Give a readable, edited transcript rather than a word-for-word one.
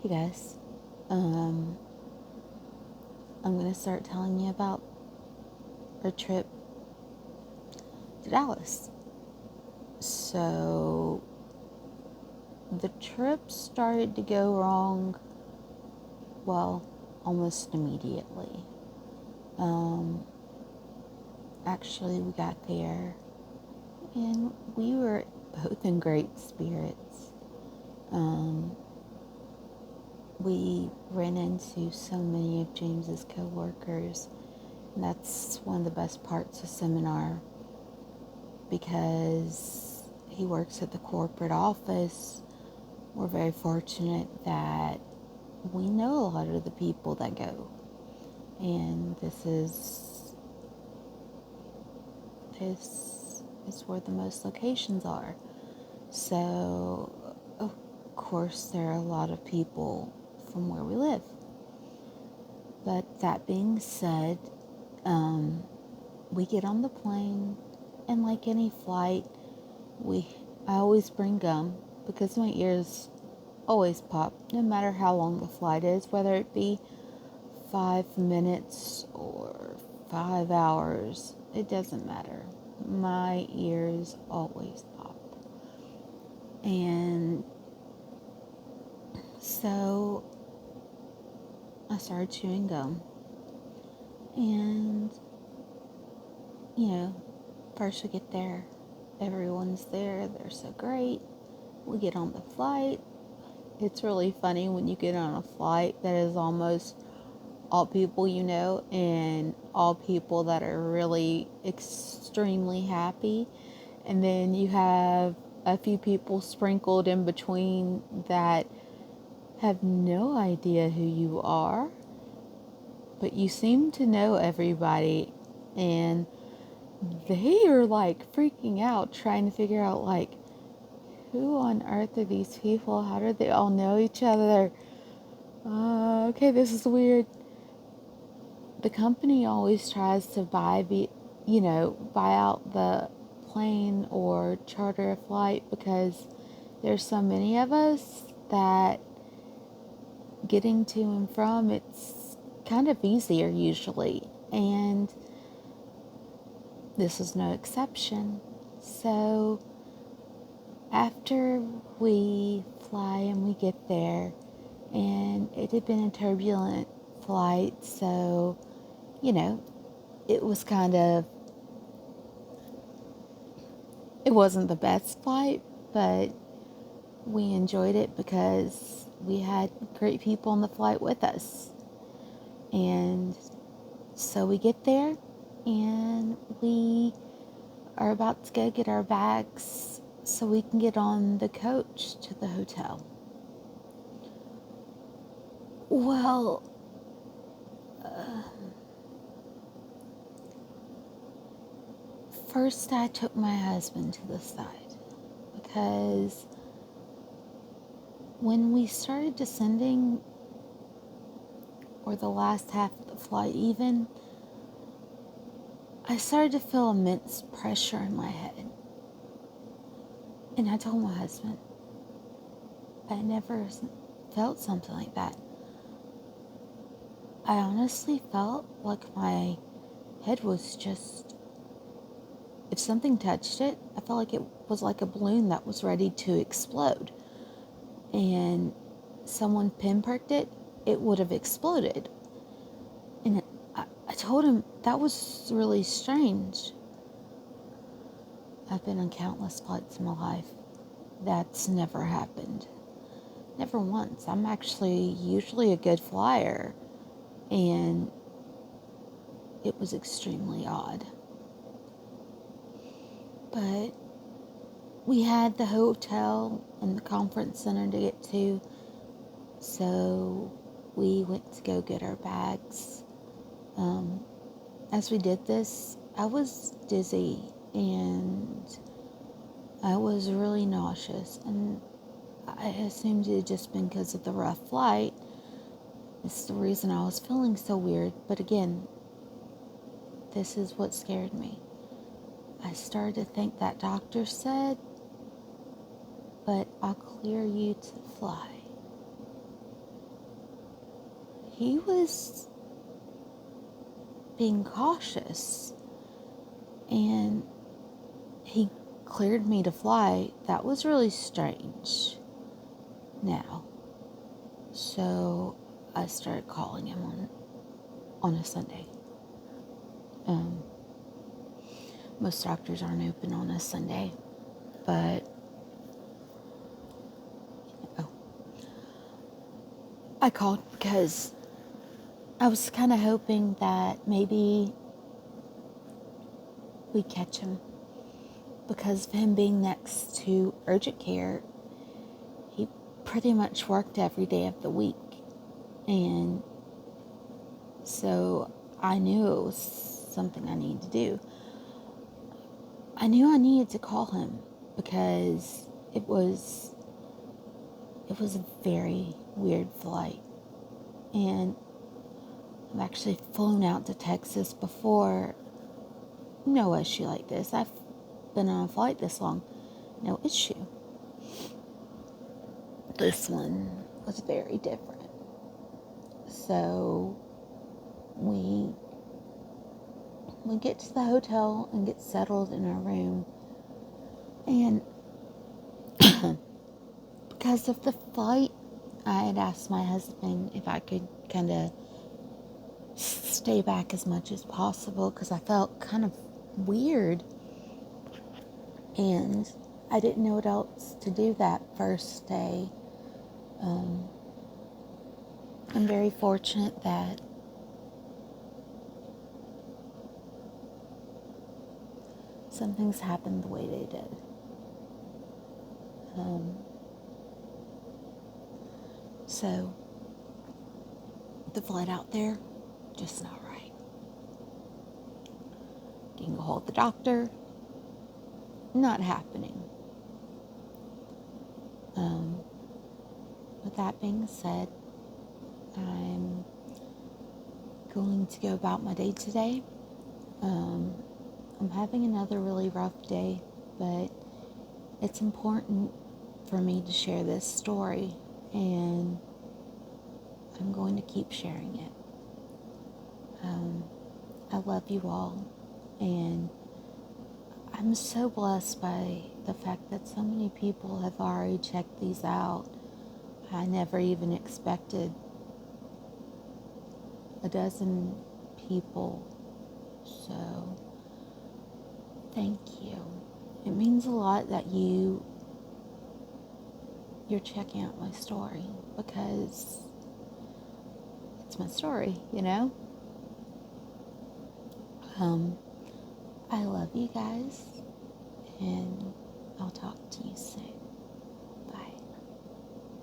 Hey guys, um, I'm gonna start telling you about our trip to Dallas. So, the trip started to go wrong, well, almost immediately. Um, Actually, we got there and we were both in great spirits. Um, we ran into so many of James's coworkers, and that's one of the best parts of seminar because he works at the corporate office. We're very fortunate that we know a lot of the people that go, and this is where the most locations are. So, of course, there are a lot of people from where we live. But that being said, um, we get on the plane, and like any flight, I always bring gum because my ears always pop, no matter how long the flight is, whether it be 5 minutes or 5 hours. It doesn't matter. My ears always pop. And so I started chewing gum. And, first we get there. Everyone's there. They're so great. We get on the flight. It's really funny when you get on a flight that is almost all people you know and all people that are really extremely happy. And then you have a few people sprinkled in between that have no idea who you are, but you seem to know everybody. And they are like freaking out, trying to figure out, like, who on earth are these people? How do they all know each other? Okay, this is weird. The company always tries to buy out the plane or charter a flight because there's so many of us that getting to and from it's kind of easier usually, and this is no exception. So after we fly and we get there, and it had been a turbulent flight, so you know it was kind of, it wasn't the best flight, but we enjoyed it because we had great people on the flight with us. And so we get there and we are about to go get our bags so we can get on the coach to the hotel. Well, first I took my husband to the side because when we started descending, or the last half of the flight even, I started to feel immense pressure in my head. And I told my husband, I never felt something like that. I honestly felt like my head was just, if something touched it, I felt like it was like a balloon that was ready to explode. And someone pinpricked it, it would have exploded. And I told him that was really strange. I've been on countless flights in my life. That's never happened. Never once. I'm actually usually a good flyer, and it was extremely odd. But we had the hotel and the conference center to get to, so we went to go get our bags. As we did this, I was dizzy and I was really nauseous, and I assumed it had just been because of the rough flight. It's the reason I was feeling so weird. But again, this is what scared me. I started to think that doctor said, but I'll clear you to fly. he was being cautious, and he cleared me to fly. That was really strange now. So I started calling him on a Sunday. Most doctors aren't open on a Sunday, but I called because I was kind of hoping that maybe we'd catch him, because of him being next to urgent care. He pretty much worked every day of the week, and so I knew it was something I needed to do. I knew I needed to call him because it was a very weird flight, and I've actually flown out to Texas before. No issue like this. I've been on a flight this long. No issue. This one was very different. So we get to the hotel and get settled in our room, and because of the flight, I had asked my husband if I could kind of stay back as much as possible, because I felt kind of weird, and I didn't know what else to do that first day. I'm very fortunate that some things happened the way they did. So the flight out there, just not right. Getting a hold of the doctor, not happening. With that being said, I'm going to go about my day today. I'm having another really rough day, but it's important for me to share this story, and I'm going to keep sharing it. I love you all, and I'm so blessed by the fact that so many people have already checked these out. I never even expected a dozen people, so thank you. It means a lot that you're checking out my story, because it's my story, you know? I love you guys, and I'll talk to you soon.